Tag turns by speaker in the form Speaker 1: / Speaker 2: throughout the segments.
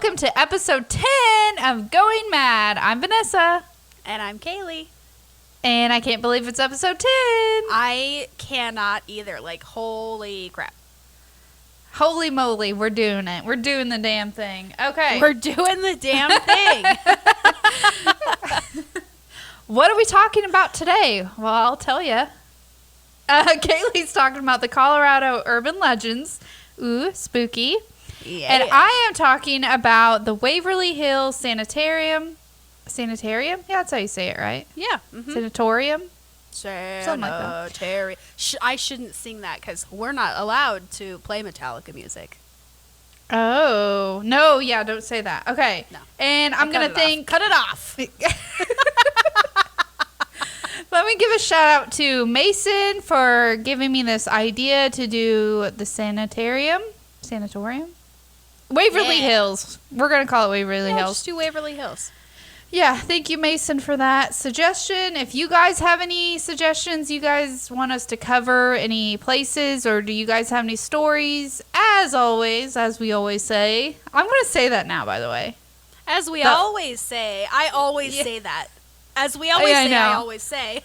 Speaker 1: welcome to episode 10 of Going Mad. I'm Vanessa.
Speaker 2: And I'm Kaylee.
Speaker 1: And I can't believe it's episode 10.
Speaker 2: I cannot either. Like, holy crap.
Speaker 1: Holy moly, we're doing it. We're doing the damn thing. Okay.
Speaker 2: We're doing the damn thing.
Speaker 1: What are we talking about today? Well, I'll tell you. Kaylee's talking about the Colorado urban legends. Ooh, spooky.
Speaker 2: Yeah.
Speaker 1: And I am talking about the Waverly Hills Sanitarium. Sanitarium? Yeah, that's how you say it, right?
Speaker 2: Yeah.
Speaker 1: Mm-hmm. Sanatorium?
Speaker 2: Something like that. I shouldn't sing that because we're not allowed to play Metallica music.
Speaker 1: Oh. No, yeah, don't say that. Okay.
Speaker 2: No.
Speaker 1: And I'm going to think...
Speaker 2: Cut it off.
Speaker 1: Let me give a shout out to Mason for giving me this idea to do the Sanatorium. Waverly Hills. We're going to call it Waverly Hills.
Speaker 2: Just do Waverly Hills.
Speaker 1: Yeah, thank you, Mason, for that suggestion. If you guys have any suggestions you guys want us to cover, any places, or do you guys have any stories, as always, as we always say. I'm going to say that now, by the way.
Speaker 2: As we always say. I always say that. As we always say, I always say.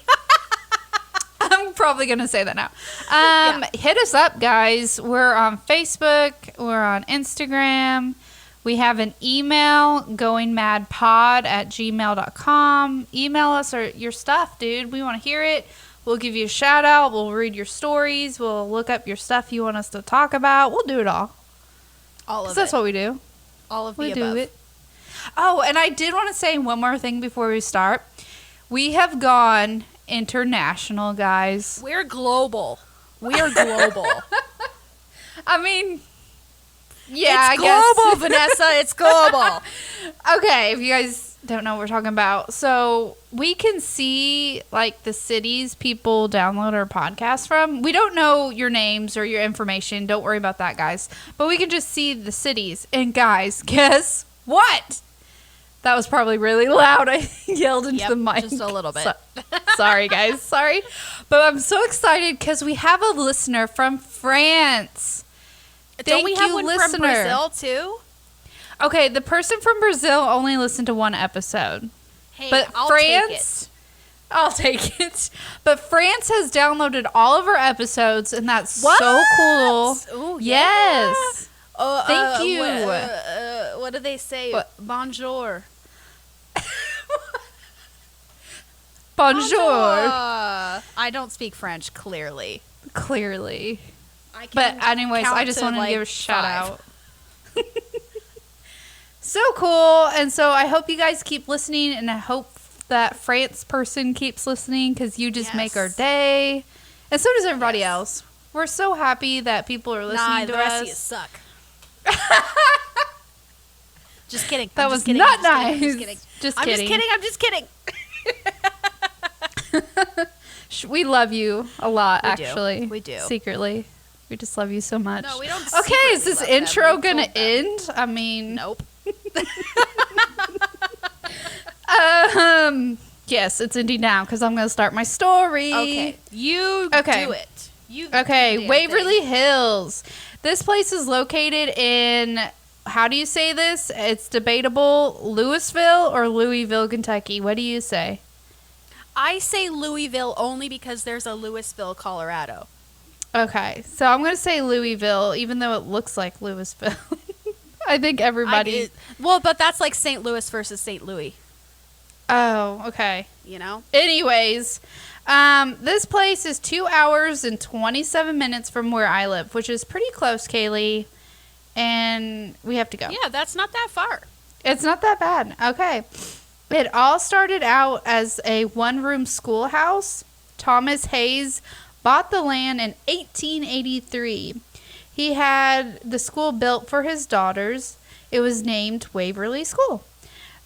Speaker 1: I'm probably going to say that now. Hit us up, guys. We're on Facebook. We're on Instagram. We have an email, goingmadpod@gmail.com. Email us your stuff, dude. We want to hear it. We'll give you a shout out. We'll read your stories. We'll look up your stuff you want us to talk about. We'll do it all.
Speaker 2: All of it.
Speaker 1: That's what we do.
Speaker 2: All of the above.
Speaker 1: We do it. Oh, and I did want to say one more thing before we start. We have gone international, guys.
Speaker 2: We're global. We are global.
Speaker 1: I mean, yeah,
Speaker 2: it's global, Vanessa. It's global.
Speaker 1: Okay, if you guys don't know what we're talking about. So we can see, like, the cities people download our podcast from. We don't know your names or your information. Don't worry about that, guys. But we can just see the cities. And, guys, guess what? That was probably really loud. I yelled into the mic.
Speaker 2: Just a little bit.
Speaker 1: Sorry, guys. Sorry. But I'm so excited because we have a listener from France.
Speaker 2: Don't we have one from Brazil, too?
Speaker 1: Okay, the person from Brazil only listened to one episode.
Speaker 2: Hey,
Speaker 1: but
Speaker 2: I'll
Speaker 1: France, I'll take it. But France has downloaded all of our episodes, and that's so cool.
Speaker 2: Ooh,
Speaker 1: yes.
Speaker 2: Yeah.
Speaker 1: Thank you.
Speaker 2: What do they say?
Speaker 1: What?
Speaker 2: Bonjour.
Speaker 1: Bonjour.
Speaker 2: I don't speak French, clearly.
Speaker 1: Clearly. But anyways, I just want to give a shout out. So cool. And so I hope you guys keep listening, and I hope that France person keeps listening because you just make our day. And so does everybody else. We're so happy that people are listening to us.
Speaker 2: The rest of you suck. Just kidding.
Speaker 1: That was not nice.
Speaker 2: Just kidding. I'm just kidding.
Speaker 1: We love you a lot,
Speaker 2: We
Speaker 1: actually.
Speaker 2: We do.
Speaker 1: Secretly. We just love you so much.
Speaker 2: No, we don't.
Speaker 1: Okay, is this intro going to end? I mean.
Speaker 2: Nope.
Speaker 1: Yes, it's ending now because I'm going to start my story.
Speaker 2: Okay. You do it.
Speaker 1: Okay, Waverly Hills. This place is located in, how do you say this? It's debatable, Louisville or Louisville, Kentucky. What do you say?
Speaker 2: I say Louisville only because there's a Louisville, Colorado.
Speaker 1: Okay, so I'm going to say Louisville, even though it looks like Louisville. I think everybody...
Speaker 2: but that's like St. Louis versus St. Louis.
Speaker 1: Oh, okay.
Speaker 2: You know?
Speaker 1: Anyways, this place is 2 hours and 27 minutes from where I live, which is pretty close, Kaylee. And we have to go.
Speaker 2: Yeah, that's not that far.
Speaker 1: It's not that bad. Okay. It all started out as a one-room schoolhouse. Thomas Hayes bought the land in 1883. He had the school built for his daughters. It was named Waverly School.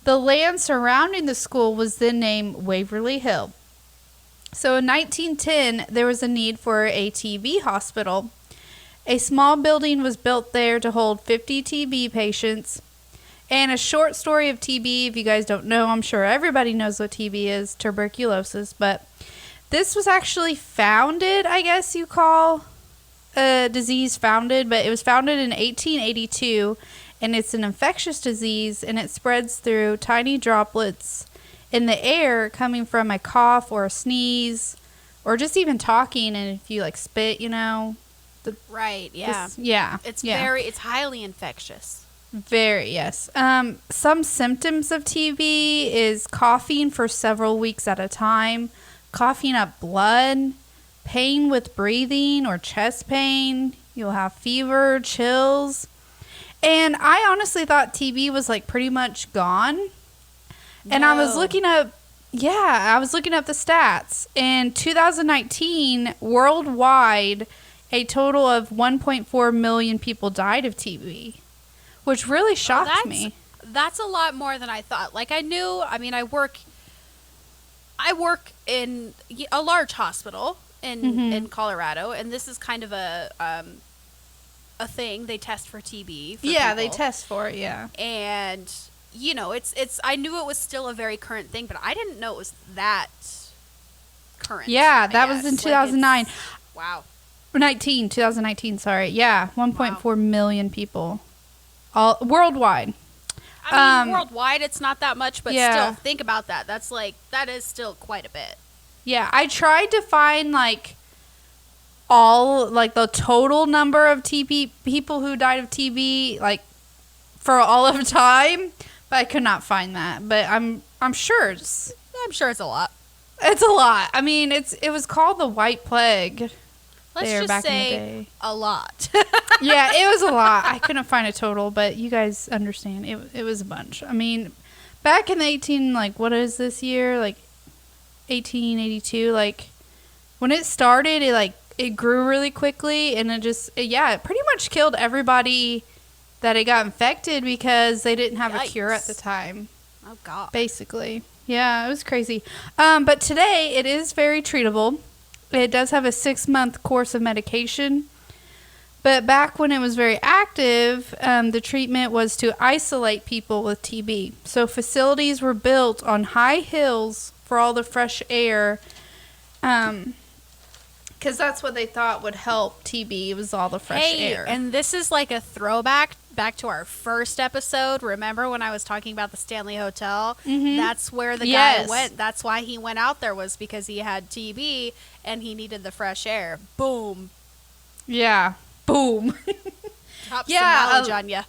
Speaker 1: The land surrounding the school was then named Waverly Hill. So in 1910, there was a need for a TB hospital. A small building was built there to hold 50 TB patients. And a short story of TB, if you guys don't know, I'm sure everybody knows what TB is, tuberculosis. But this was actually founded, I guess you call a disease founded, but it was founded in 1882. and it's an infectious disease, and it spreads through tiny droplets in the air coming from a cough or a sneeze or just even talking, and if you like spit,
Speaker 2: Right, yeah. It's highly infectious.
Speaker 1: Very, yes. Some symptoms of TB is coughing for several weeks at a time, coughing up blood, pain with breathing or chest pain. You'll have fever, chills. And I honestly thought TB was like pretty much gone. And I was looking up the stats. In 2019, worldwide, a total of 1.4 million people died of TB, which really shocked me.
Speaker 2: That's a lot more than I thought. Like I work in a large hospital in Colorado, and this is kind of a thing. They test for TB.
Speaker 1: They test for it, yeah.
Speaker 2: And it's I knew it was still a very current thing, but I didn't know it was that current.
Speaker 1: Yeah, that was in 2009.
Speaker 2: Wow.
Speaker 1: 2019, sorry. Yeah, 1.4 million people. All worldwide.
Speaker 2: I mean, worldwide it's not that much, but still, think about that. That is still quite a bit.
Speaker 1: Yeah, I tried to find the total number of TB people who died of TB for all of time, but I could not find that. But I'm sure it's
Speaker 2: a lot.
Speaker 1: It's a lot. I mean, it was called the White Plague.
Speaker 2: Let's just
Speaker 1: back
Speaker 2: say
Speaker 1: in the day.
Speaker 2: A lot.
Speaker 1: Yeah, it was a lot. I couldn't find a total, but you guys understand. It was a bunch. I mean, back in the what is this year? 1882. When it started, it grew really quickly, and it pretty much killed everybody that it got infected because they didn't have a cure at the time.
Speaker 2: Oh, God.
Speaker 1: Basically. Yeah, it was crazy. But today, it is very treatable. It does have a 6-month course of medication. But back when it was very active, the treatment was to isolate people with TB. So facilities were built on high hills for all the fresh air. Because that's what they thought would help TB. It was all the fresh air.
Speaker 2: And this is like a throwback back to our first episode. Remember when I was talking about the Stanley Hotel? Mm-hmm. That's where the guy went. That's why he went out there, was because he had TB and he needed the fresh air. Boom.
Speaker 1: Yeah. Boom.
Speaker 2: Drop some knowledge on you.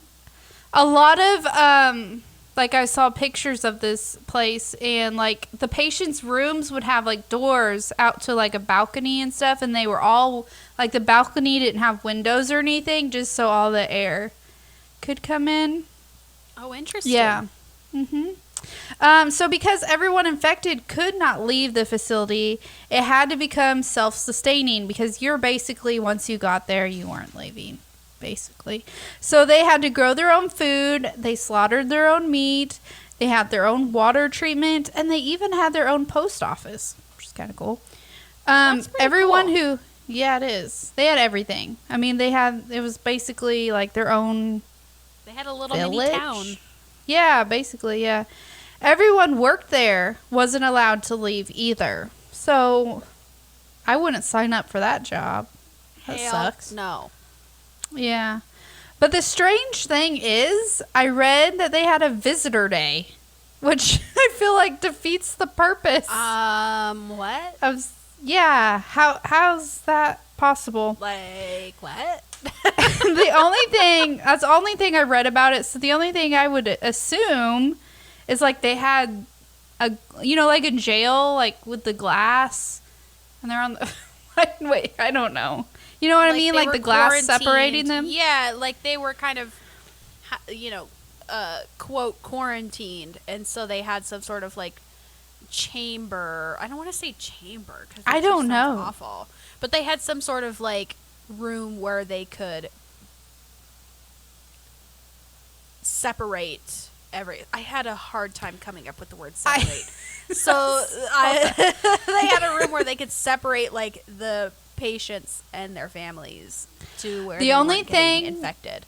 Speaker 1: A lot of, I saw pictures of this place, and, the patients' rooms would have, doors out to, a balcony and stuff, and they were all, the balcony didn't have windows or anything, just so all the air could come in.
Speaker 2: Oh, interesting.
Speaker 1: Yeah. Mm-hmm. So because everyone infected could not leave the facility, it had to become self-sustaining, because once you got there, you weren't leaving, basically. So they had to grow their own food, they slaughtered their own meat, they had their own water treatment, and they even had their own post office, which is kind of cool. Everyone cool. It is. They had everything. I mean, it was basically their own.
Speaker 2: They had a little
Speaker 1: village.
Speaker 2: Mini town.
Speaker 1: Yeah, basically, yeah. Everyone worked there wasn't allowed to leave either. So I wouldn't sign up for that job. That sucks.
Speaker 2: No.
Speaker 1: Yeah. But the strange thing is, I read that they had a visitor day, which I feel like defeats the purpose.
Speaker 2: What?
Speaker 1: How's that possible?
Speaker 2: What?
Speaker 1: That's the only thing I read about it. So the only thing I would assume is they had a in jail, with the glass, and they're on the wait, I don't know. You know what I mean? The glass separating them?
Speaker 2: Yeah, they were kind of quote quarantined, and so they had some sort of chamber. I don't want to say chamber because
Speaker 1: I don't know.
Speaker 2: Awful. But they had some sort of room where they could separate I had a hard time coming up with the word separate. They had a room where they could separate the patients and their families to where they weren't getting infected.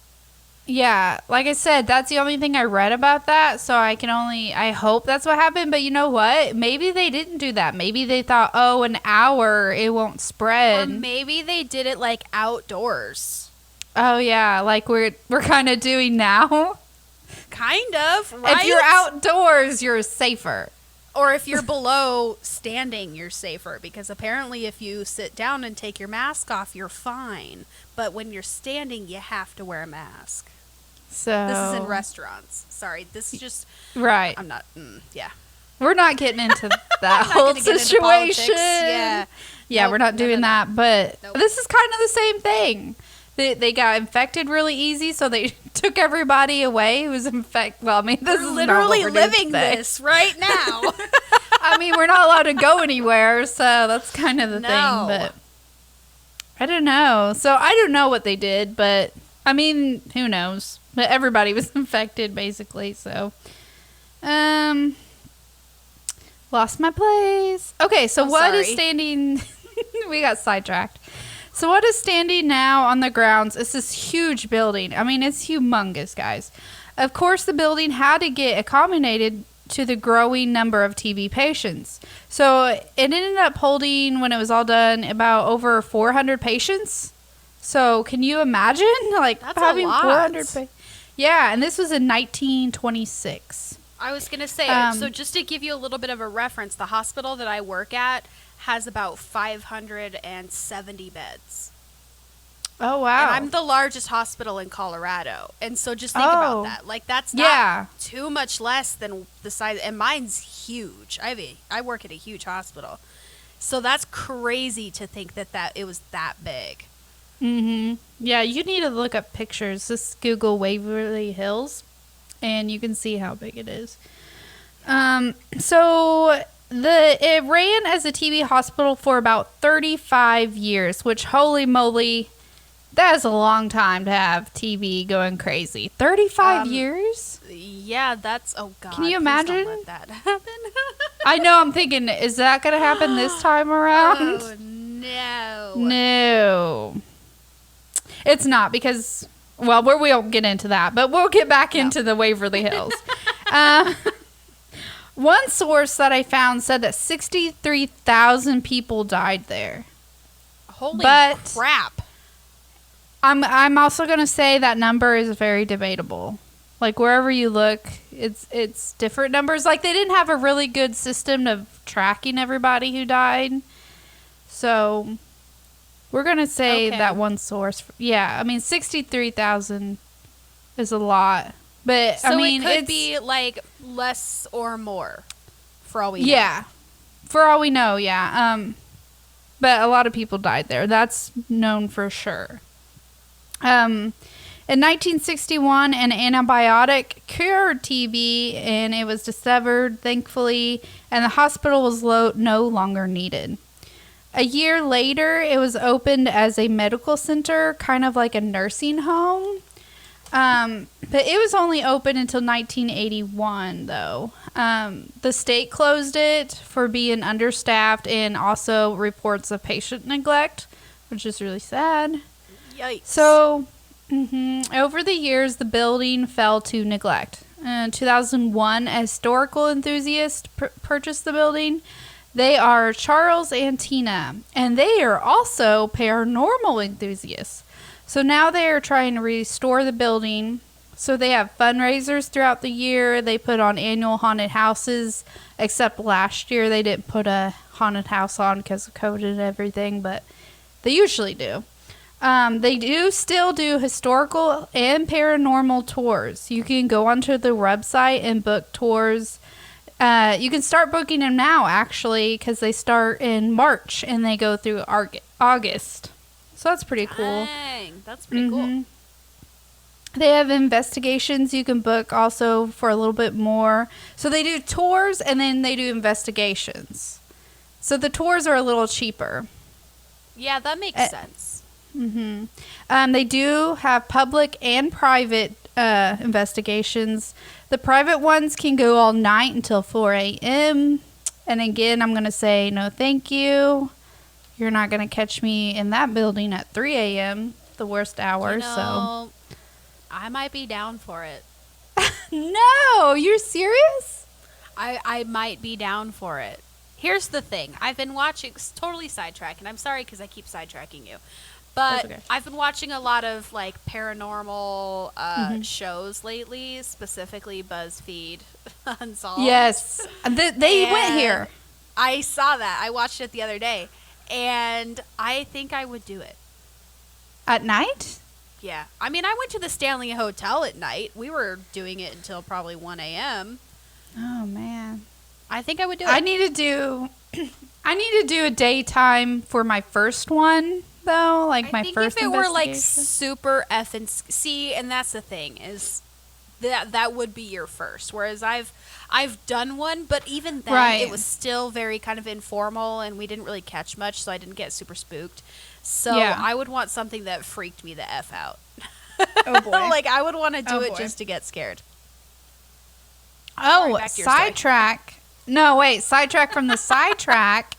Speaker 1: Yeah, like I said, that's the only thing I read about that, so I hope that's what happened, but you know what? Maybe they didn't do that. Maybe they thought, an hour, it won't spread.
Speaker 2: Or maybe they did it outdoors.
Speaker 1: Oh yeah, like we're kind of doing now.
Speaker 2: Kind of, right?
Speaker 1: If you're outdoors, you're safer.
Speaker 2: Or if you're below standing, you're safer. Because apparently if you sit down and take your mask off, you're fine. But when you're standing, you have to wear a mask.
Speaker 1: So
Speaker 2: this is in restaurants. Sorry, this is just...
Speaker 1: Right.
Speaker 2: I'm not... yeah.
Speaker 1: We're not getting into that whole situation. Yeah, we're not doing that. But this is kind of the same thing. They got infected really easy, so they took everybody away who was infected. Well, I mean, this is
Speaker 2: literally living this right now.
Speaker 1: I mean, we're not allowed to go anywhere, so that's kind of the thing. But I don't know. So I don't know what they did, but I mean, who knows? But everybody was infected, basically. So, lost my place. Okay, so what is standing? We got sidetracked. So what is standing now on the grounds is this huge building. I mean, it's humongous, guys. Of course, the building had to get accommodated to the growing number of TB patients. So it ended up holding, when it was all done, about over 400 patients. So can you imagine, like,
Speaker 2: that's
Speaker 1: having
Speaker 2: a lot.
Speaker 1: 400 Yeah, and this was in 1926.
Speaker 2: I was going to say, so just to give you a little bit of a reference, the hospital that I work at has about 570 beds.
Speaker 1: Oh, wow.
Speaker 2: And I'm the largest hospital in Colorado. And so just think about that. Like, that's not too much less than the size. And mine's huge. I work at a huge hospital. So that's crazy to think that it was that big.
Speaker 1: Mm-hmm. Yeah, you need to look up pictures. Just Google Waverly Hills, and you can see how big it is. So... It ran as a TB hospital for about 35 years, which, holy moly, that is a long time to have TB going crazy. 35 years?
Speaker 2: Yeah, that's... Oh, God.
Speaker 1: Can you imagine?
Speaker 2: Don't let that happen.
Speaker 1: I know, I'm thinking, is that going to happen this time around?
Speaker 2: Oh, no.
Speaker 1: No. It's not because... Well, we won't get into that, but we'll get back into the Waverly Hills. One source that I found said that 63,000 people died there.
Speaker 2: Holy crap.
Speaker 1: I'm also going to say that number is very debatable. Like, wherever you look, it's different numbers. Like, they didn't have a really good system of tracking everybody who died. So, we're going to say that one source. Yeah, I mean, 63,000 is a lot. But
Speaker 2: so
Speaker 1: I mean,
Speaker 2: it could be like less or more, for all we know.
Speaker 1: Yeah, for all we know, yeah. But a lot of people died there. That's known for sure. In 1961, an antibiotic cured TB, and it was discovered, thankfully, and the hospital was no longer needed. A year later, it was opened as a medical center, kind of like a nursing home. But it was only open until 1981, though. The state closed it for being understaffed and also reports of patient neglect, which is really sad.
Speaker 2: Yikes.
Speaker 1: So, over the years, the building fell to neglect. In 2001, a historical enthusiast purchased the building. They are Charles and Tina, and they are also paranormal enthusiasts. So now they are trying to restore the building. So they have fundraisers throughout the year. They put on annual haunted houses, except last year they didn't put a haunted house on because of COVID and everything, but they usually do. They do still do historical and paranormal tours. You can go onto the website and book tours. You can start booking them now, actually, because they start in March and they go through August. So that's pretty cool.
Speaker 2: Dang, that's pretty cool.
Speaker 1: They have investigations you can book also for a little bit more. So they do tours and then they do investigations. So the tours are a little cheaper.
Speaker 2: Yeah, that makes sense.
Speaker 1: They do have public and private investigations. The private ones can go all night until 4 a.m. And again, I'm going to say no thank you. You're not going to catch me in that building at 3 a.m., the worst hour. So
Speaker 2: I might be down for it.
Speaker 1: No, you're serious?
Speaker 2: I might be down for it. Here's the thing. I've been watching, totally sidetrack, and I'm sorry because I keep sidetracking you. But
Speaker 1: okay.
Speaker 2: I've been watching a lot of like paranormal shows lately, specifically BuzzFeed Unsolved.
Speaker 1: Yes, they went here.
Speaker 2: I saw that. I watched it the other day, and I think I would do it.
Speaker 1: At night?
Speaker 2: Yeah. I mean, I went to the Stanley Hotel at night. We were doing it until probably 1 a.m.
Speaker 1: Oh, man.
Speaker 2: I think I would do it.
Speaker 1: I need to do a daytime for my first one, though. Like, my first
Speaker 2: if it were, like,
Speaker 1: investigation.
Speaker 2: super effing... See, and that's the thing, is that would be your first. Whereas I've done one, but even then, it was still very kind of informal, and we didn't really catch much, so I didn't get super spooked. So I would want something that freaked me the F out.
Speaker 1: Oh, boy.
Speaker 2: Like, I would want to do it just to get scared.
Speaker 1: Oh, sidetrack. No, wait. Sidetrack from the sidetrack.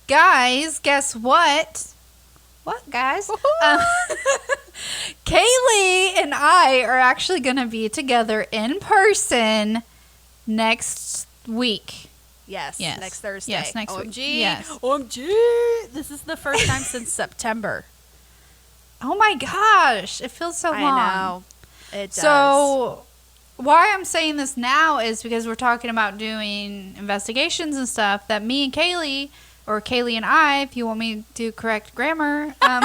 Speaker 1: Guys, guess what? What, guys? Kaylee and I are actually going to be together in person next week.
Speaker 2: Yes, next Thursday.
Speaker 1: Yes, next
Speaker 2: OMG.
Speaker 1: week. Yes.
Speaker 2: OMG. This is the first time since September.
Speaker 1: Oh my gosh. It feels so long.
Speaker 2: I know. It does.
Speaker 1: So, why I'm saying this now is because we're talking about doing investigations and stuff that me and Kaylee, or Kaylee and I, if you want me to correct grammar, I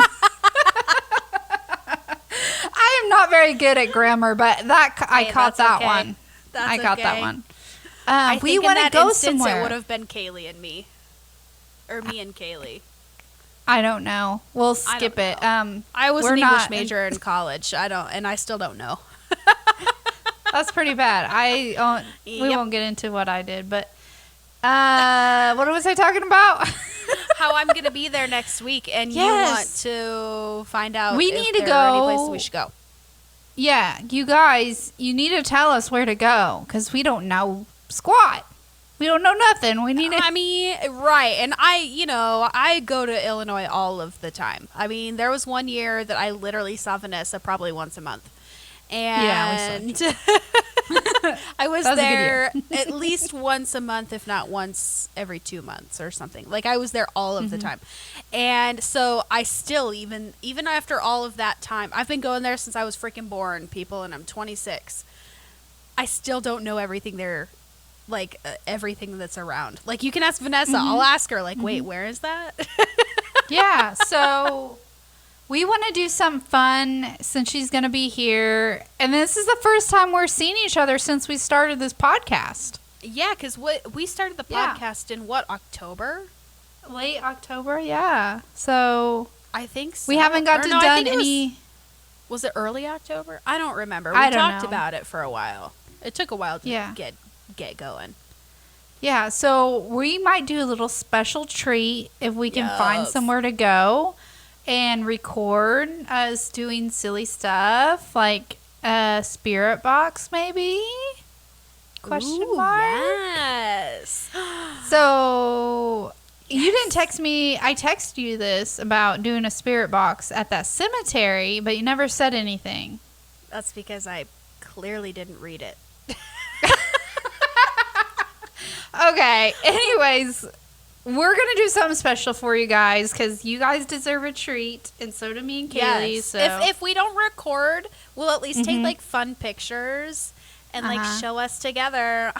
Speaker 1: am not very good at grammar, but I caught that one. I got that one. We want to go somewhere.
Speaker 2: It would have been Kaylee and me, or me and Kaylee.
Speaker 1: I don't know. We'll skip it.
Speaker 2: I was an English major in college. I still don't know.
Speaker 1: That's pretty bad. We won't get into what I did, but what was I talking about?
Speaker 2: How I'm going to be there next week, and you want to find out
Speaker 1: we
Speaker 2: if
Speaker 1: need to
Speaker 2: there
Speaker 1: go.
Speaker 2: are any places we should go.
Speaker 1: Yeah, you guys, you need to tell us where to go, because we don't know squat. We don't know nothing. We need to...
Speaker 2: I mean, right. And I go to Illinois all of the time. I mean, there was one year that I literally saw Vanessa probably once a month. And I was there at least once a month, if not once every 2 months or something. Like, I was there all of the time. And so I still, even after all of that time, I've been going there since I was freaking born, people, and I'm 26. I still don't know everything there. Like, everything that's around. Like, you can ask Vanessa. I'll ask her, like, wait, where is that?
Speaker 1: Yeah, so we want to do something fun since she's going to be here. And this is the first time we're seeing each other since we started this podcast.
Speaker 2: Yeah, because we started the podcast in, October?
Speaker 1: Late October, yeah. So
Speaker 2: I think so.
Speaker 1: we haven't got done any...
Speaker 2: Was it early October? I don't remember.
Speaker 1: We
Speaker 2: talked about it for a while. It took a while to get going.
Speaker 1: Yeah, so we might do a little special treat if we can find somewhere to go and record us doing silly stuff, like a spirit box maybe? Question mark?
Speaker 2: Yes.
Speaker 1: So you didn't text me. I texted you this about doing a spirit box at that cemetery, but you never said anything.
Speaker 2: That's because I clearly didn't read it.
Speaker 1: Okay, anyways, we're going to do something special for you guys because you guys deserve a treat, and so do me and Kaylee.
Speaker 2: Yes.
Speaker 1: So.
Speaker 2: If we don't record, we'll at least take, like, fun pictures and, like, show us together.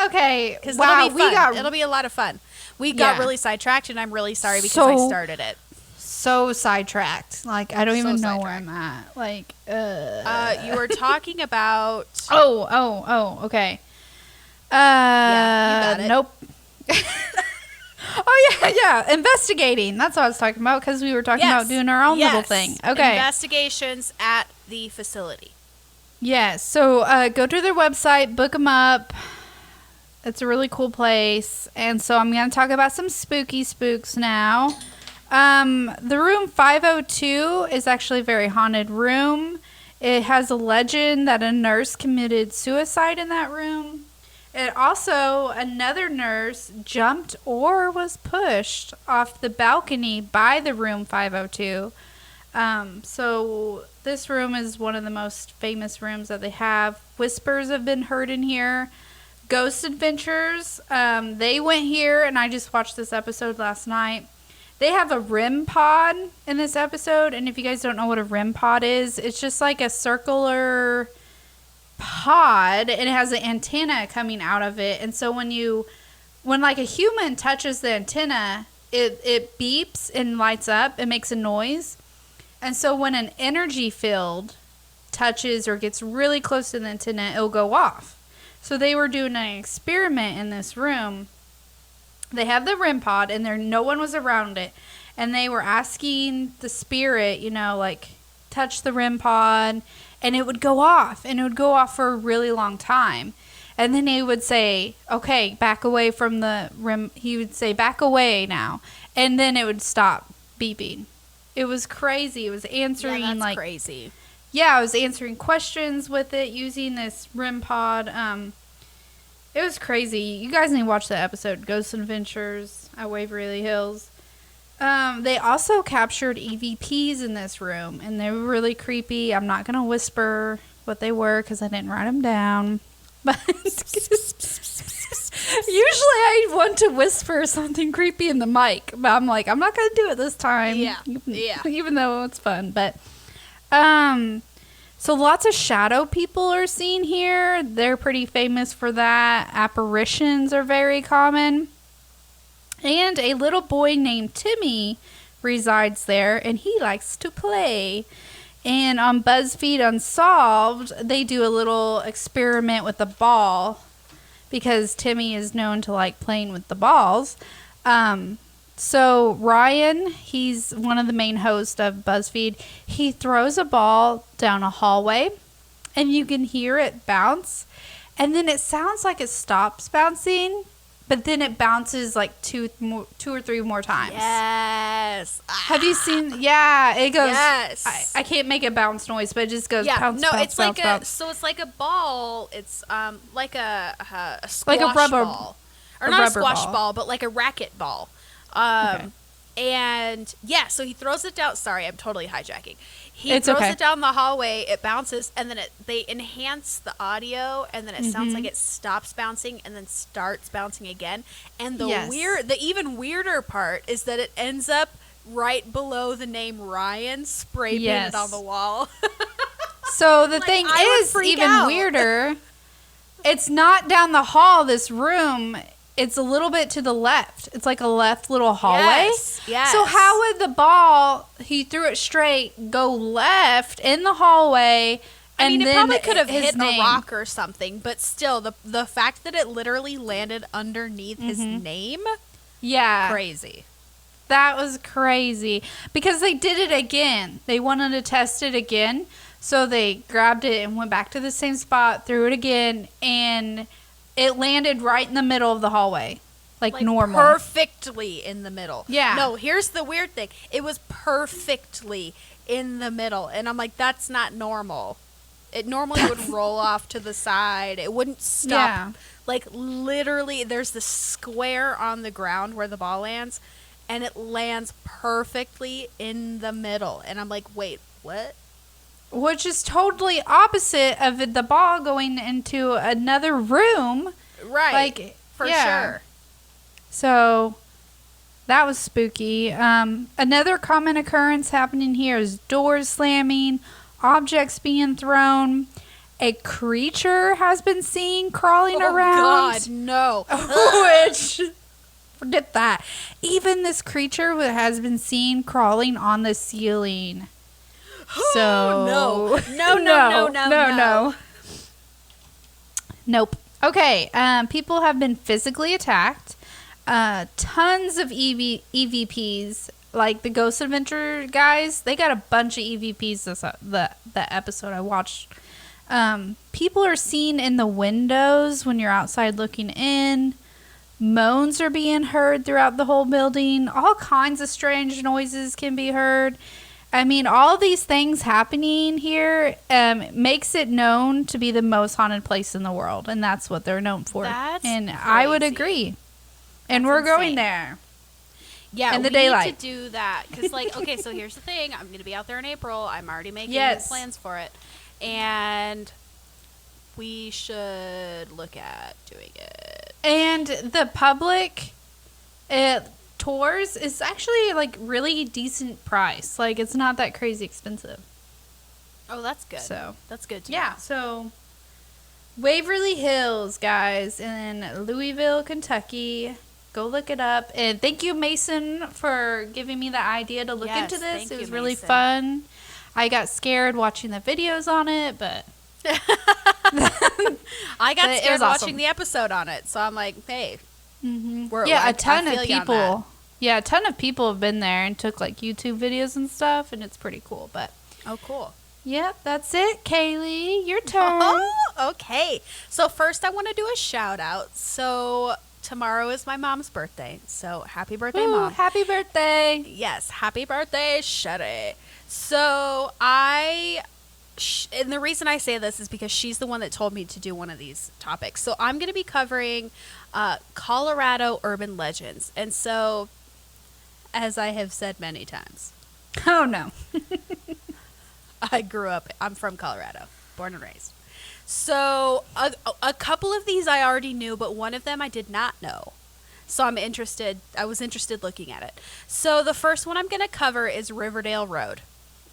Speaker 1: Okay,
Speaker 2: wow, it'll be fun. It'll be a lot of fun. We got really sidetracked, and I'm really sorry because I started it.
Speaker 1: So sidetracked. Like, I don't even know where I'm at. Like,
Speaker 2: you were talking about...
Speaker 1: Oh, okay.
Speaker 2: Yeah, you got it.
Speaker 1: Nope. Oh, yeah. Investigating. That's what I was talking about because we were talking about doing our own little thing. Okay.
Speaker 2: Investigations at the facility.
Speaker 1: Yes. So go to their website, book them up. It's a really cool place. And so I'm going to talk about some spooky spooks now. The room 502 is actually a very haunted room. It has a legend that a nurse committed suicide in that room. And also, another nurse jumped or was pushed off the balcony by the room 502. So this room is one of the most famous rooms that they have. Whispers have been heard in here. Ghost Adventures, they went here, and I just watched this episode last night. They have a REM pod in this episode, and if you guys don't know what a REM pod is, it's just like a circular pod, and it has an antenna coming out of it. And so when like a human touches the antenna, it beeps and lights up. It makes a noise. And so when an energy field touches or gets really close to the antenna, it'll go off. So they were doing an experiment in this room. They have the REM pod, and no one was around it. And they were asking the spirit, like, touch the REM pod, and it would go off. And it would go off for a really long time. And then he would say, okay, back away from the REM. He would say, back away now. And then it would stop beeping. It was crazy. It was answering,
Speaker 2: that's crazy.
Speaker 1: Yeah, I was answering questions with it using this REM pod. It was crazy. You guys need to watch the episode, Ghost Adventures at Waverly Hills. They also captured EVPs in this room, and they were really creepy. I'm not going to whisper what they were because I didn't write them down. But usually I want to whisper something creepy in the mic, but I'm like, I'm not going to do it this time.
Speaker 2: Yeah.
Speaker 1: Even though it's fun. But, so lots of shadow people are seen here. They're pretty famous for that. Apparitions are very common. And a little boy named Timmy resides there, and he likes to play. And on BuzzFeed Unsolved, they do a little experiment with a ball because Timmy is known to like playing with the balls. So Ryan, he's one of the main hosts of BuzzFeed. He throws a ball down a hallway, and you can hear it bounce. And then it sounds like it stops bouncing, but then it bounces like two or three more times.
Speaker 2: Yes.
Speaker 1: Have you seen? Yeah, it goes.
Speaker 2: Yes.
Speaker 1: I can't make a bounce noise, but it just goes.
Speaker 2: Yeah.
Speaker 1: Bounce,
Speaker 2: No,
Speaker 1: bounce,
Speaker 2: it's
Speaker 1: bounce,
Speaker 2: like
Speaker 1: bounce.
Speaker 2: so it's like a ball. It's like a squash
Speaker 1: Like a rubber
Speaker 2: ball, or
Speaker 1: a
Speaker 2: not a
Speaker 1: rubber
Speaker 2: squash
Speaker 1: ball.
Speaker 2: ball, but like a racket ball.
Speaker 1: Okay.
Speaker 2: And yeah, so he throws it down. Sorry, I'm totally hijacking. He
Speaker 1: It's
Speaker 2: throws
Speaker 1: okay.
Speaker 2: it down the hallway. It bounces, and then they enhance the audio, and then it sounds like it stops bouncing and then starts bouncing again. And the even weirder part is that it ends up right below the name Ryan, spray painted on the wall.
Speaker 1: So the thing is even weirder. It's not down the hall. This room. It's a little bit to the left. It's like a left little hallway.
Speaker 2: Yes.
Speaker 1: So how would the ball, he threw it straight, go left in the hallway?
Speaker 2: I mean,
Speaker 1: and
Speaker 2: it
Speaker 1: then
Speaker 2: probably could have hit
Speaker 1: name.
Speaker 2: a rock or something, but still, the fact that it literally landed underneath his name, crazy.
Speaker 1: That was crazy. Because they did it again. They wanted to test it again. So they grabbed it and went back to the same spot, threw it again, and it landed right in the middle of the hallway, like normal.
Speaker 2: Perfectly in the middle.
Speaker 1: Yeah.
Speaker 2: No, here's the weird thing. It was perfectly in the middle. And I'm like, that's not normal. It normally would roll off to the side. It wouldn't stop.
Speaker 1: Yeah.
Speaker 2: Like, literally, there's this square on the ground where the ball lands, and it lands perfectly in the middle. And I'm like, wait, what?
Speaker 1: Which is totally opposite of the ball going into another room.
Speaker 2: Right.
Speaker 1: Like,
Speaker 2: for sure.
Speaker 1: So that was spooky. Another common occurrence happening here is doors slamming, objects being thrown. A creature has been seen crawling around.
Speaker 2: Oh, God, no.
Speaker 1: Which, forget that. Even this creature has been seen crawling on the ceiling. So no. Nope. Okay. People have been physically attacked. Tons of EVPs, like the Ghost Adventure guys. They got a bunch of EVPs. The episode I watched. People are seen in the windows when you're outside looking in. Moans are being heard throughout the whole building. All kinds of strange noises can be heard. I mean, all these things happening here makes it known to be the most haunted place in the world, and that's what they're known for. And crazy. I would agree. And we're going there.
Speaker 2: Yeah,
Speaker 1: in the daylight.
Speaker 2: Need to do that because, like, okay, so here's the thing: I'm going to be out there in April. I'm already making plans for it, and we should look at doing it.
Speaker 1: And the public, tours is actually like really decent price. Like it's not that crazy expensive.
Speaker 2: Oh, that's good.
Speaker 1: So
Speaker 2: that's good to
Speaker 1: yeah.
Speaker 2: know.
Speaker 1: So Waverly Hills, guys, in Louisville, Kentucky. Go look it up. And thank you, Mason, for giving me the idea to look into this. It was really fun. I got scared watching the videos on it, but
Speaker 2: I got scared watching the episode on it. So I'm like, hey,
Speaker 1: a ton of people. Yeah, a ton of people have been there and took like YouTube videos and stuff, and it's pretty cool. But
Speaker 2: oh, cool.
Speaker 1: Yep, that's it, Kaylee. Your turn.
Speaker 2: Oh, okay. So first, I want to do a shout out. So tomorrow is my mom's birthday. So happy birthday, Mom.
Speaker 1: Happy birthday.
Speaker 2: Yes, happy birthday, Shetty. So and the reason I say this is because she's the one that told me to do one of these topics. So I'm going to be covering Colorado urban legends. And so, as I have said many times.
Speaker 1: Oh, no.
Speaker 2: I'm from Colorado, born and raised. So a couple of these I already knew, but one of them I did not know. So I was interested looking at it. So the first one I'm going to cover is Riverdale Road.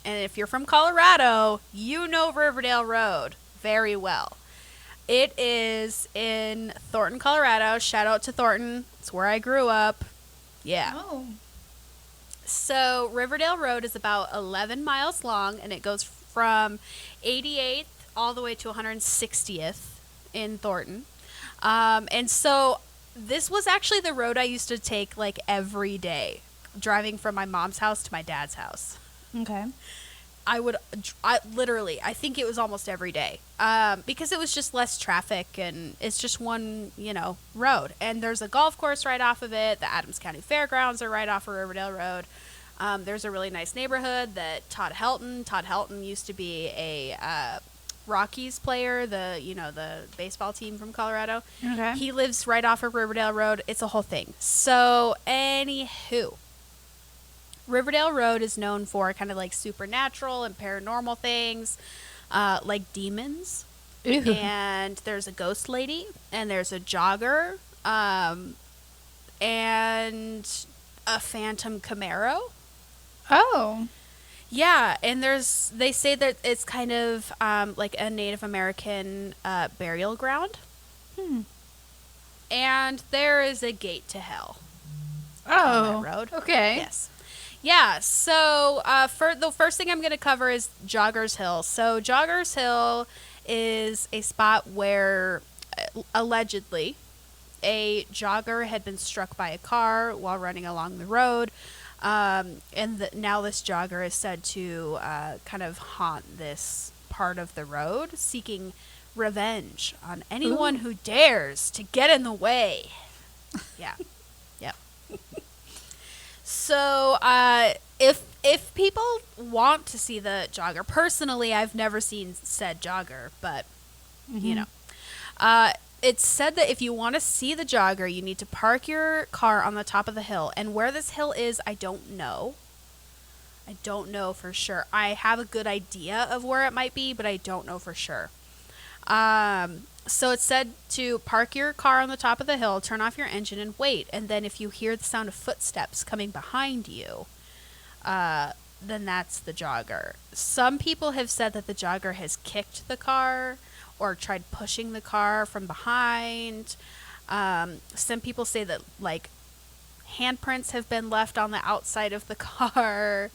Speaker 2: And if you're from Colorado, you know Riverdale Road very well. It is in Thornton, Colorado. Shout out to Thornton. It's where I grew up. Yeah.
Speaker 1: Oh.
Speaker 2: So Riverdale Road is about 11 miles long, and it goes from 88th all the way to 160th in Thornton. And so this was actually the road I used to take like every day, driving from my mom's house to my dad's house.
Speaker 1: Okay.
Speaker 2: I think it was almost every day because it was just less traffic and it's just one, road. And there's a golf course right off of it. The Adams County Fairgrounds are right off of Riverdale Road. There's a really nice neighborhood that Todd Helton used to be a Rockies player, the baseball team from Colorado.
Speaker 1: Okay.
Speaker 2: He lives right off of Riverdale Road. It's a whole thing. So, anywho. Riverdale Road is known for kind of like supernatural and paranormal things, like demons. Ew. And there's a ghost lady, and there's a jogger, and a phantom Camaro.
Speaker 1: Oh.
Speaker 2: Yeah, and they say that it's kind of like a Native American burial ground. And there is a gate to hell.
Speaker 1: Oh.
Speaker 2: On that road.
Speaker 1: Okay.
Speaker 2: Yes. Yeah, so for the first thing I'm going to cover is Joggers Hill. So Joggers Hill is a spot where allegedly a jogger had been struck by a car while running along the road. And now this jogger is said to kind of haunt this part of the road, seeking revenge on anyone who dares to get in the way. Yeah. Yep. So, if people want to see the jogger, personally, I've never seen said jogger, but, it's said that if you want to see the jogger, you need to park your car on the top of the hill. And where this hill is, I don't know. I don't know for sure. I have a good idea of where it might be, but I don't know for sure. So it's said to park your car on the top of the hill, turn off your engine, and wait. And then if you hear the sound of footsteps coming behind you, then that's the jogger. Some people have said that the jogger has kicked the car or tried pushing the car from behind. Some people say that, like, handprints have been left on the outside of the car.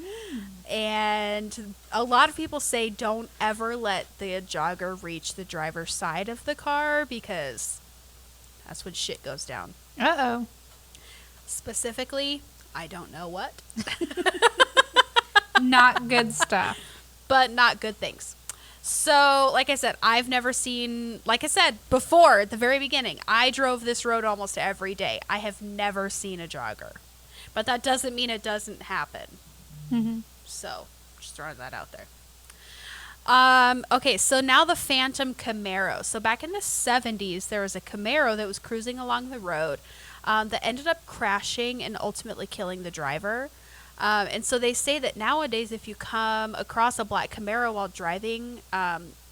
Speaker 2: And a lot of people say don't ever let the jogger reach the driver's side of the car because that's when shit goes down.
Speaker 1: Uh-oh.
Speaker 2: Specifically, I don't know what.
Speaker 1: Not good stuff.
Speaker 2: But not good things. So, like I said, I've never seen, like I said before, at the very beginning, I drove this road almost every day. I have never seen a jogger. But that doesn't mean it doesn't happen.
Speaker 1: Mm-hmm.
Speaker 2: So, just throwing that out there. Okay, so now the Phantom Camaro. So back in the 70s, there was a Camaro that was cruising along the road that ended up crashing and ultimately killing the driver. And so they say that nowadays, if you come across a black Camaro while driving,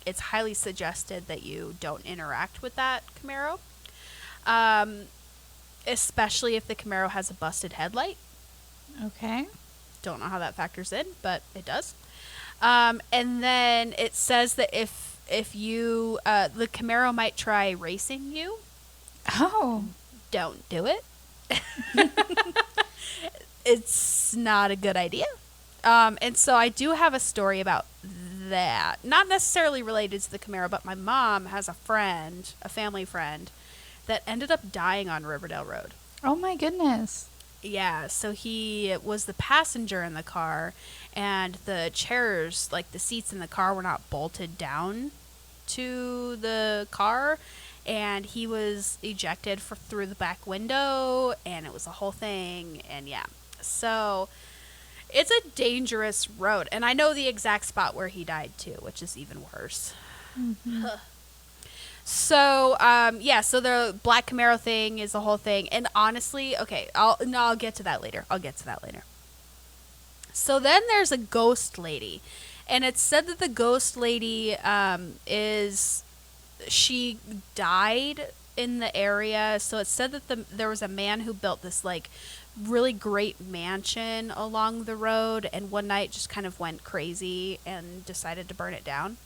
Speaker 2: it's highly suggested that you don't interact with that Camaro. especially if the Camaro has a busted headlight.
Speaker 1: Okay.
Speaker 2: Don't know how that factors in, but it does. And then it says that if you the Camaro might try racing you.
Speaker 1: Oh.
Speaker 2: Don't do it. It's not a good idea. And so I do have a story about that. Not necessarily related to the Camaro, but my mom has a family friend, that ended up dying on Riverdale Road.
Speaker 1: Oh my goodness.
Speaker 2: Yeah, so he was the passenger in the car, and the chairs, like the seats in the car, were not bolted down to the car, and he was ejected through the back window, and it was a whole thing, and yeah. So it's a dangerous road, and I know the exact spot where he died too, which is even worse.
Speaker 1: Mm-hmm.
Speaker 2: So, so the black Camaro thing is the whole thing. And honestly, okay, I'll get to that later. So then there's a ghost lady. And it's said that the ghost lady she died in the area. So it's said that there was a man who built this, like, really great mansion along the road. And one night just kind of went crazy and decided to burn it down.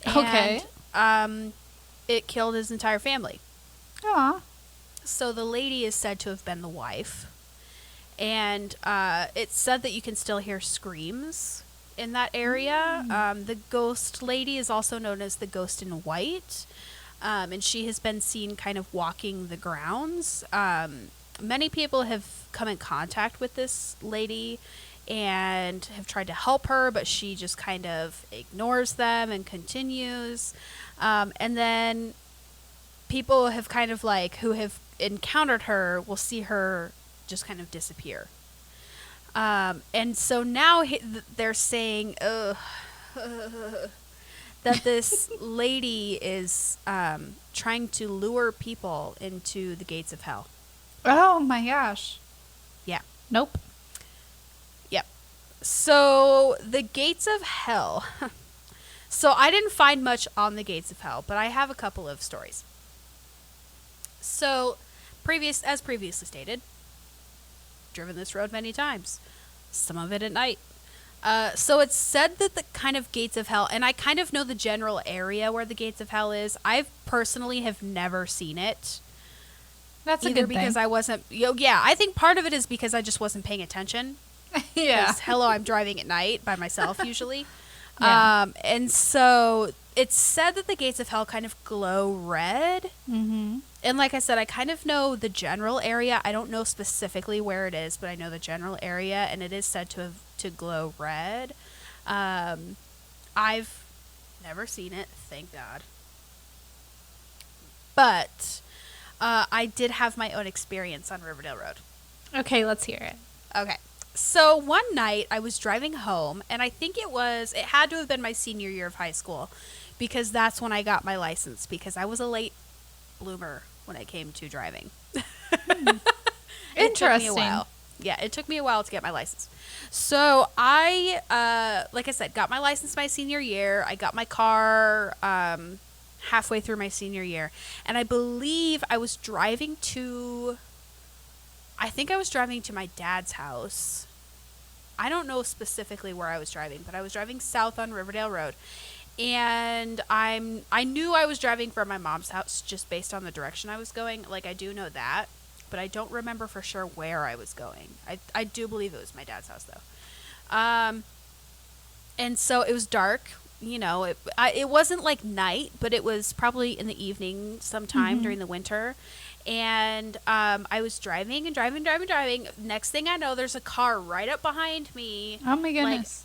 Speaker 1: Okay.
Speaker 2: And, it killed his entire family.
Speaker 1: Aw.
Speaker 2: So the lady is said to have been the wife. And it's said that you can still hear screams in that area. The ghost lady is also known as the ghost in white. And she has been seen kind of walking the grounds. Many people have come in contact with this lady and have tried to help her, but she just kind of ignores them and continues. And then people have kind of like, who have encountered her, will see her just kind of disappear. And so now they're saying that this lady is trying to lure people into the gates of hell.
Speaker 1: Oh my gosh.
Speaker 2: Yeah.
Speaker 1: Nope.
Speaker 2: Yep. So the gates of hell. So I didn't find much on the gates of hell, but I have a couple of stories. So, as previously stated, driven this road many times, some of it at night. So it's said that the kind of gates of hell, and I kind of know the general area where the gates of hell is. I personally have never seen it.
Speaker 1: That's a good thing.
Speaker 2: Because I wasn't, I think part of it is because I just wasn't paying attention.
Speaker 1: Yeah.
Speaker 2: Hello, I'm driving at night by myself usually.
Speaker 1: Yeah.
Speaker 2: And so it's said that the gates of hell kind of glow red.
Speaker 1: Mm-hmm.
Speaker 2: And like I said, I kind of know the general area. I don't know specifically where it is, but I know the general area, and it is said to glow red. I've never seen it, thank God. But I did have my own experience on Riverdale Road.
Speaker 1: Okay, let's hear it.
Speaker 2: Okay. So one night I was driving home, and I think it had to have been my senior year of high school, because that's when I got my license, because I was a late bloomer when it came to driving. It took me a while. Yeah, it took me a while to get my license. So I, like I said, got my license my senior year. I got my car halfway through my senior year, and I believe I was driving to my dad's house. I don't know specifically where I was driving, but I was driving south on Riverdale Road. And I knew I was driving from my mom's house just based on the direction I was going. Like, I do know that, but I don't remember for sure where I was going. I do believe it was my dad's house, though. And so it was dark. It wasn't like night, but it was probably in the evening sometime during the winter. And I was driving and driving. Next thing I know, there's a car right up behind me.
Speaker 1: Oh my goodness.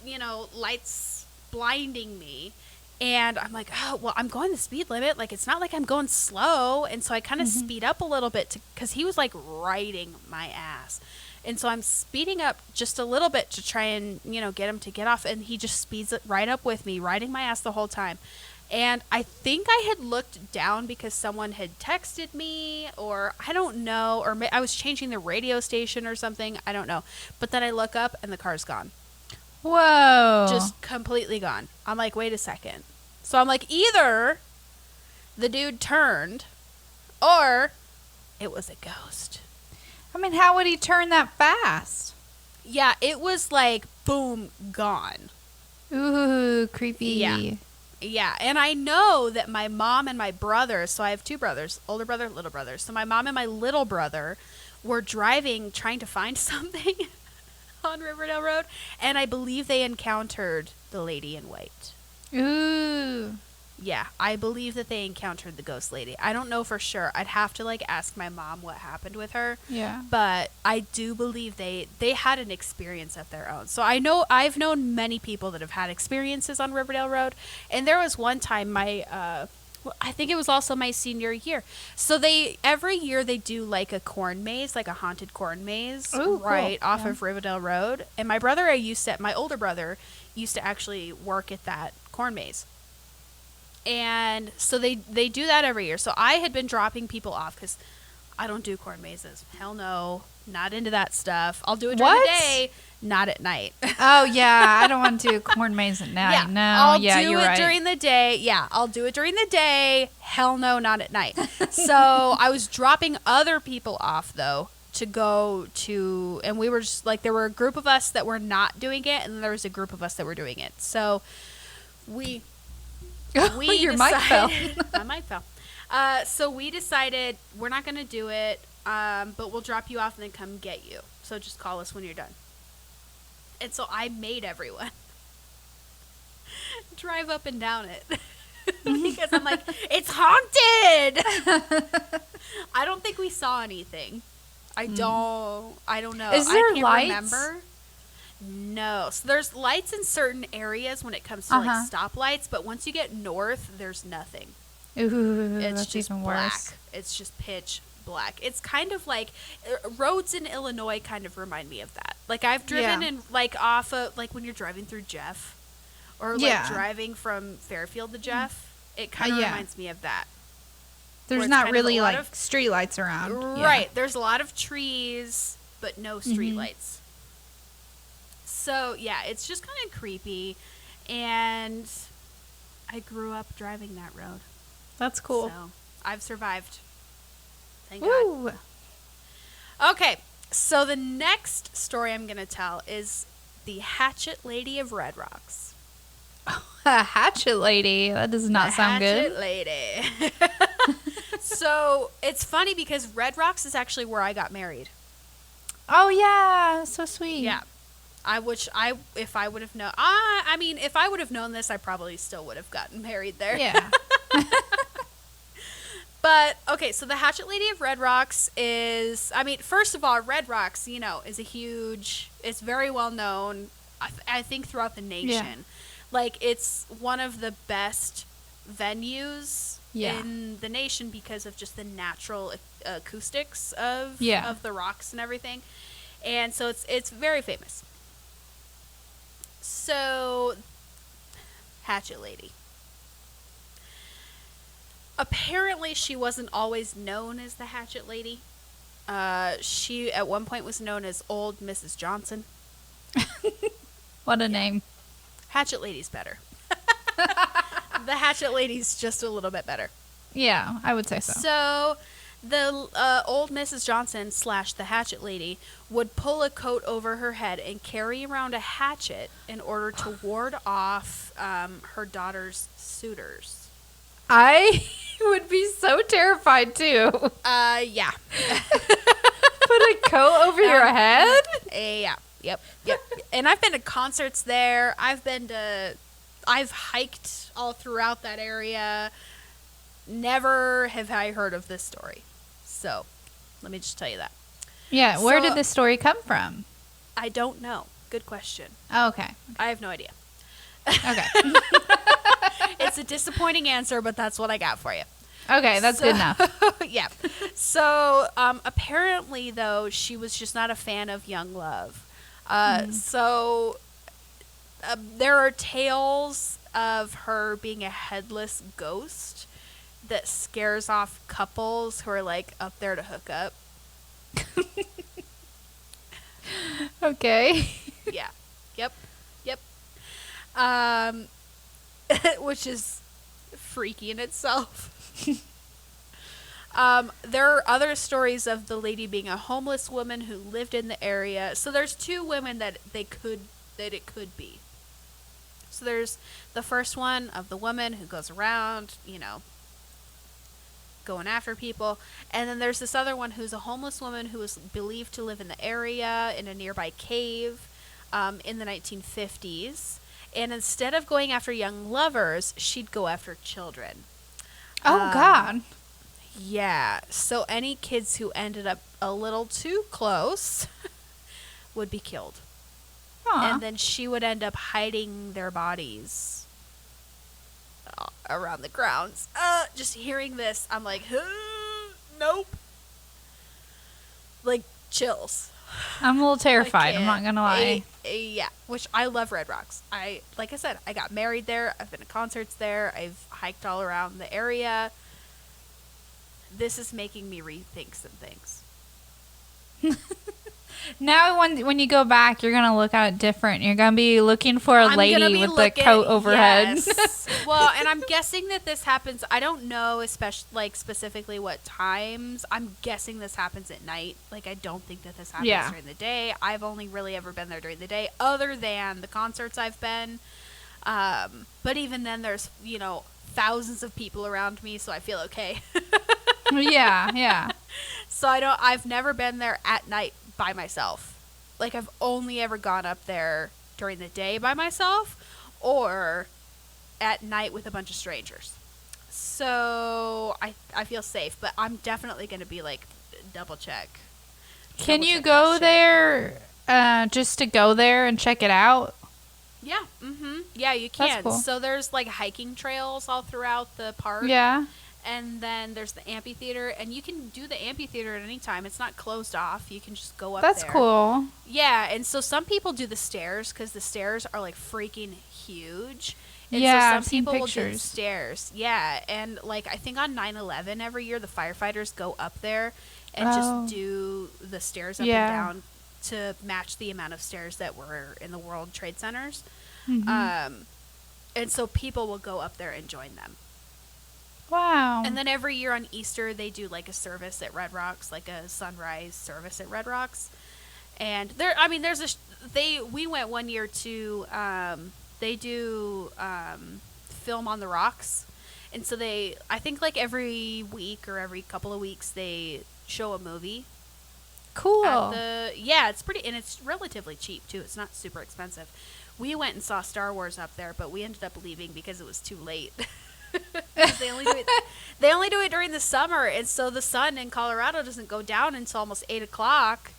Speaker 2: Like, lights blinding me. And I'm like, oh, well, I'm going the speed limit. Like, it's not like I'm going slow. And so I kind of speed up a little bit because he was like riding my ass. And so I'm speeding up just a little bit to try and, get him to get off. And he just speeds it right up with me, riding my ass the whole time. And I think I had looked down because someone had texted me, or I don't know, or I was changing the radio station or something. I don't know. But then I look up and the car's gone.
Speaker 1: Whoa.
Speaker 2: Just completely gone. I'm like, wait a second. So I'm like, either the dude turned, or It was a ghost.
Speaker 1: I mean, how would he turn that fast?
Speaker 2: Yeah, it was like, boom, gone.
Speaker 1: Ooh, creepy.
Speaker 2: Yeah. Yeah, and I know that my mom and my brother, so I have two brothers, older brother, little brother. So my mom and my little brother were driving, trying to find something on Riverdale Road, and I believe they encountered the lady in white.
Speaker 1: Ooh.
Speaker 2: Yeah, I believe that they encountered the ghost lady. I don't know for sure. I'd have to like ask my mom what happened with her.
Speaker 1: Yeah.
Speaker 2: But I do believe they had an experience of their own. So I've known many people that have had experiences on Riverdale Road, and there was one time I think it was also my senior year. So every year they do like a corn maze, like a haunted corn maze, right off of Riverdale Road. And my older brother used to actually work at that corn maze. And so they do that every year. So I had been dropping people off because I don't do corn mazes. Hell no. Not into that stuff. I'll do it during the day, not at night.
Speaker 1: Oh, yeah. I don't want to do a corn maze at night.
Speaker 2: Yeah,
Speaker 1: No,
Speaker 2: I'll
Speaker 1: yeah,
Speaker 2: do
Speaker 1: you're
Speaker 2: it
Speaker 1: right.
Speaker 2: during the day. Yeah, I'll do it during the day. Hell no, not at night. So I was dropping other people off, though, to go to, and we were just like, there were a group of us that were not doing it, and there was a group of us that were doing it. So your mic fell. My mic fell. So we decided we're not going to do it, but we'll drop you off and then come get you. So just call us when you're done. And so I made everyone drive up and down it. Because I'm like, it's haunted! I don't think we saw anything. I don't know.
Speaker 1: Is there
Speaker 2: I can't
Speaker 1: lights?
Speaker 2: remember. No. So there's lights in certain areas when it comes to like stoplights, but once you get north, there's nothing.
Speaker 1: Ooh,
Speaker 2: It's
Speaker 1: that's
Speaker 2: just
Speaker 1: even
Speaker 2: black.
Speaker 1: worse.
Speaker 2: It's just pitch black. It's kind of like roads in Illinois kind of remind me of that. Like I've driven in like off of like when you're driving through Jeff or like driving from Fairfield to Jeff, it kind of reminds me of that.
Speaker 1: There's not really like street lights around.
Speaker 2: Right. There's a lot of trees, but no street lights. So, yeah, it's just kind of creepy, and I grew up driving that road.
Speaker 1: That's cool.
Speaker 2: So, I've survived. Thank
Speaker 1: Woo.
Speaker 2: God. Okay, so the next story I'm going to tell is the Hatchet Lady of Red Rocks.
Speaker 1: A hatchet lady. That does not sound good.
Speaker 2: Hatchet Lady. So, it's funny because Red Rocks is actually where I got married.
Speaker 1: Oh, yeah. So sweet.
Speaker 2: Yeah. If I would have known, I mean, if I would have known this, I probably still would have gotten married there.
Speaker 1: Yeah.
Speaker 2: But, okay, so the Hatchet Lady of Red Rocks is, I mean, first of all, Red Rocks, you know, is it's very well known, I think, throughout the nation. Yeah. Like, it's one of the best venues in the nation because of just the natural acoustics of the rocks and everything. And so it's very famous. So, Hatchet Lady. Apparently, she wasn't always known as the Hatchet Lady. She, at one point, was known as Old Mrs. Johnson.
Speaker 1: What a name.
Speaker 2: Hatchet Lady's better. The Hatchet Lady's just a little bit better.
Speaker 1: Yeah, I would say so.
Speaker 2: So, the Old Mrs. Johnson / the Hatchet Lady would pull a coat over her head and carry around a hatchet in order to ward off her daughter's suitors.
Speaker 1: I would be so terrified too.
Speaker 2: Yeah.
Speaker 1: Put a coat over your head?
Speaker 2: Yeah. Yep. And I've been to concerts there. I've hiked all throughout that area. Never have I heard of this story. So, let me just tell you that.
Speaker 1: Yeah, where did this story come from?
Speaker 2: I don't know. Good question.
Speaker 1: Oh, okay.
Speaker 2: I have no idea.
Speaker 1: Okay.
Speaker 2: It's a disappointing answer, but that's what I got for you.
Speaker 1: Okay, that's good enough.
Speaker 2: Yeah. So, apparently, though, she was just not a fan of young love. So, there are tales of her being a headless ghost that scares off couples who are, like, up there to hook up.
Speaker 1: Okay.
Speaker 2: Yeah. Yep. Which is freaky in itself. There are other stories of the lady being a homeless woman who lived in the area. So there's two women that it could be. So there's the first one of the woman who goes around, going after people. And then there's this other one who's a homeless woman who was believed to live in the area in a nearby cave in the 1950s. And instead of going after young lovers, she'd go after children.
Speaker 1: Oh, God.
Speaker 2: Yeah. So any kids who ended up a little too close would be killed.
Speaker 1: Aww.
Speaker 2: And then she would end up hiding their bodies around the grounds. Just hearing this, I'm like, nope. Like, chills.
Speaker 1: I'm a little terrified. I'm not going to lie.
Speaker 2: Yeah, which I love Red Rocks. Like I said, I got married there. I've been to concerts there. I've hiked all around the area. This is making me rethink some things.
Speaker 1: Now, when you go back, you're going to look at it different. You're going to be looking for a lady with the coat overhead.
Speaker 2: Yes. Well, and I'm guessing that this happens. I don't know, especially specifically what times. I'm guessing this happens at night. Like, I don't think that this happens during the day. I've only really ever been there during the day, other than the concerts I've been. But even then, there's thousands of people around me, so I feel okay.
Speaker 1: Yeah.
Speaker 2: So I've never been there at night by myself. Like, I've only ever gone up there during the day by myself or at night with a bunch of strangers. So I feel safe, but I'm definitely going to be double check.
Speaker 1: Can you go there just to go there and check it out?
Speaker 2: Yeah. Yeah, you can.
Speaker 1: That's cool.
Speaker 2: So there's hiking trails all throughout the park.
Speaker 1: Yeah.
Speaker 2: And then there's the amphitheater, and you can do the amphitheater at any time. It's not closed off. You can just go up there.
Speaker 1: That's cool.
Speaker 2: Yeah, and so some people do the stairs because the stairs are freaking huge. And
Speaker 1: yeah,
Speaker 2: so
Speaker 1: I've seen
Speaker 2: people will
Speaker 1: pictures.
Speaker 2: do the stairs. Yeah, and I think on 9/11 every year the firefighters go up there and just do the stairs up and down to match the amount of stairs that were in the World Trade Centers.
Speaker 1: Mm-hmm.
Speaker 2: And so people will go up there and join them.
Speaker 1: Wow.
Speaker 2: And then every year on Easter, they do a service at Red Rocks, a sunrise service at Red Rocks. And we went one year to, they do film on the rocks. And so I think every week or every couple of weeks, they show a movie.
Speaker 1: Cool.
Speaker 2: It's pretty, and it's relatively cheap too. It's not super expensive. We went and saw Star Wars up there, but we ended up leaving because it was too late. They only do it during the summer, and so the sun in Colorado doesn't go down until almost 8 o'clock.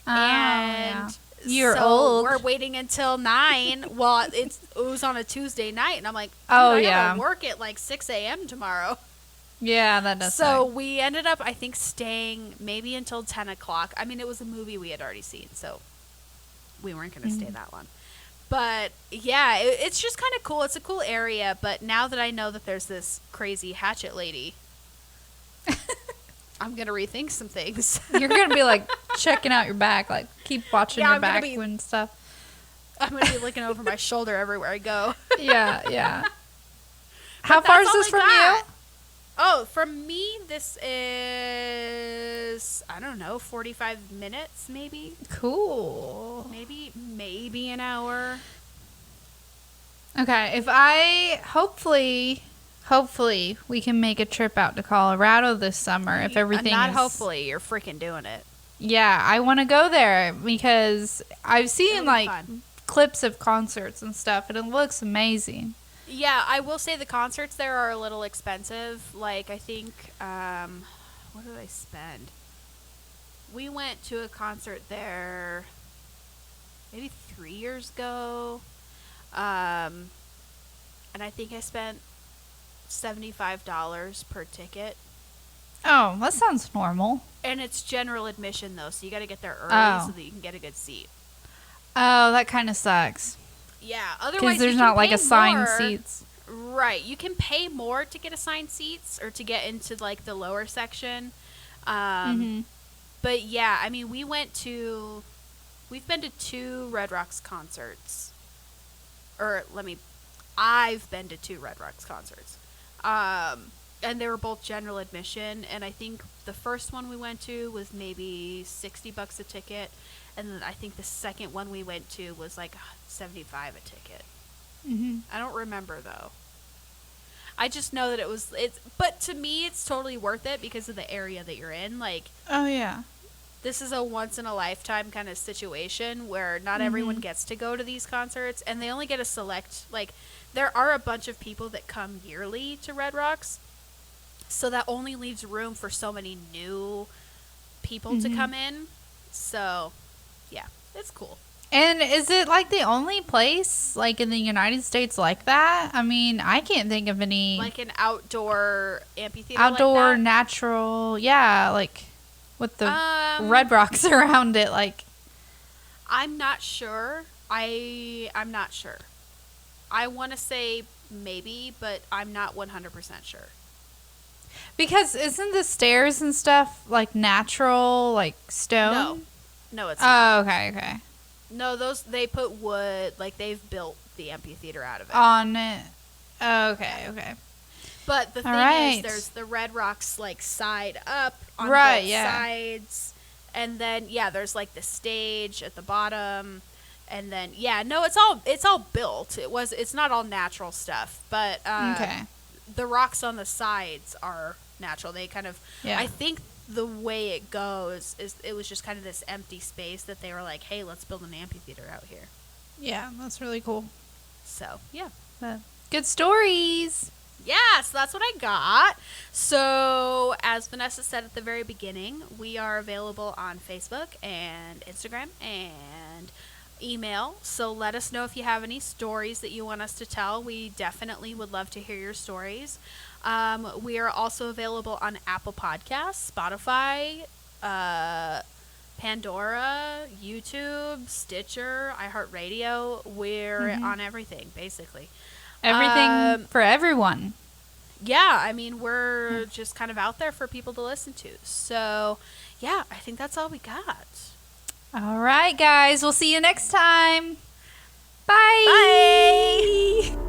Speaker 2: And
Speaker 1: you're old.
Speaker 2: We're waiting until 9. Well, it was on a Tuesday night, and I'm like,
Speaker 1: I
Speaker 2: gotta work at 6 a.m. tomorrow.
Speaker 1: Yeah, that does.
Speaker 2: So we ended up, I think, staying maybe until 10 o'clock. I mean, it was a movie we had already seen, so we weren't going to stay that long. But, yeah, it's just kind of cool. It's a cool area. But now that I know that there's this crazy hatchet lady, I'm going to rethink some things.
Speaker 1: You're going to be, checking out your back. Keep watching your back and stuff.
Speaker 2: I'm going to be looking over my shoulder everywhere I go.
Speaker 1: Yeah. How far is this from you?
Speaker 2: Oh, from me, this is, I don't know, 45 minutes, maybe.
Speaker 1: Cool.
Speaker 2: Maybe an hour.
Speaker 1: Okay, hopefully we can make a trip out to Colorado this summer if everything
Speaker 2: Not hopefully, you're freaking doing it.
Speaker 1: Yeah, I want to go there because I've seen clips of concerts and stuff and it looks amazing.
Speaker 2: Yeah, I will say the concerts there are a little expensive. I think, what did I spend? We went to a concert there maybe 3 years ago. And I think I spent $75 per ticket.
Speaker 1: Oh, that sounds normal.
Speaker 2: And it's general admission, though, so you got to get there early so that you can get a good seat.
Speaker 1: Oh, that kind of sucks.
Speaker 2: Yeah, otherwise
Speaker 1: because there's not assigned seats.
Speaker 2: Right, you can pay more to get assigned seats or to get into the lower section. But yeah, I mean, we've been to 2 Red Rocks concerts. I've been to 2 Red Rocks concerts. I and they were both general admission, and I think the first one we went to was maybe $60 a ticket, and then I think the second one we went to was like $75 a ticket.
Speaker 1: Mm-hmm.
Speaker 2: I don't remember though. I just know that but to me it's totally worth it because of the area that you're in. Like,
Speaker 1: oh yeah,
Speaker 2: this is a once in a lifetime kind of situation where not everyone gets to go to these concerts, and they only get a select, like, there are a bunch of people that come yearly to Red Rocks, so that only leaves room for so many new people to come in. So yeah, it's cool.
Speaker 1: And is it like the only place like in the United States like that? I mean, I can't think of any
Speaker 2: like an outdoor amphitheater,
Speaker 1: outdoor
Speaker 2: like that?
Speaker 1: Natural, yeah, like with the red rocks around it. Like,
Speaker 2: I'm not sure. I'm not sure. I want to say maybe, but I'm not 100% sure.
Speaker 1: Because isn't the stairs and stuff like natural, like stone?
Speaker 2: No, it's not.
Speaker 1: Oh, okay.
Speaker 2: No, they put wood, like they've built the amphitheater out of it.
Speaker 1: On it. Okay.
Speaker 2: But the thing is, there's the Red Rocks like side up on both sides, and then there's like the stage at the bottom, and then it's all built. It's not all natural stuff, but the rocks on the sides are natural. They kind of I think the way it goes is it was just kind of this empty space that they were like, hey, let's build an amphitheater out here.
Speaker 1: Yeah, that's really cool.
Speaker 2: So, yeah.
Speaker 1: Good stories.
Speaker 2: Yeah, so that's what I got. So, as Vanessa said at the very beginning, we are available on Facebook and Instagram and email. So let us know if you have any stories that you want us to tell. We definitely would love to hear your stories. We are also available on Apple Podcasts, Spotify, Pandora, YouTube, Stitcher, iHeartRadio. We're on everything, basically.
Speaker 1: Everything for everyone.
Speaker 2: Yeah, I mean, we're just kind of out there for people to listen to. So, yeah, I think that's all we got.
Speaker 1: All right, guys. We'll see you next time. Bye.
Speaker 2: Bye.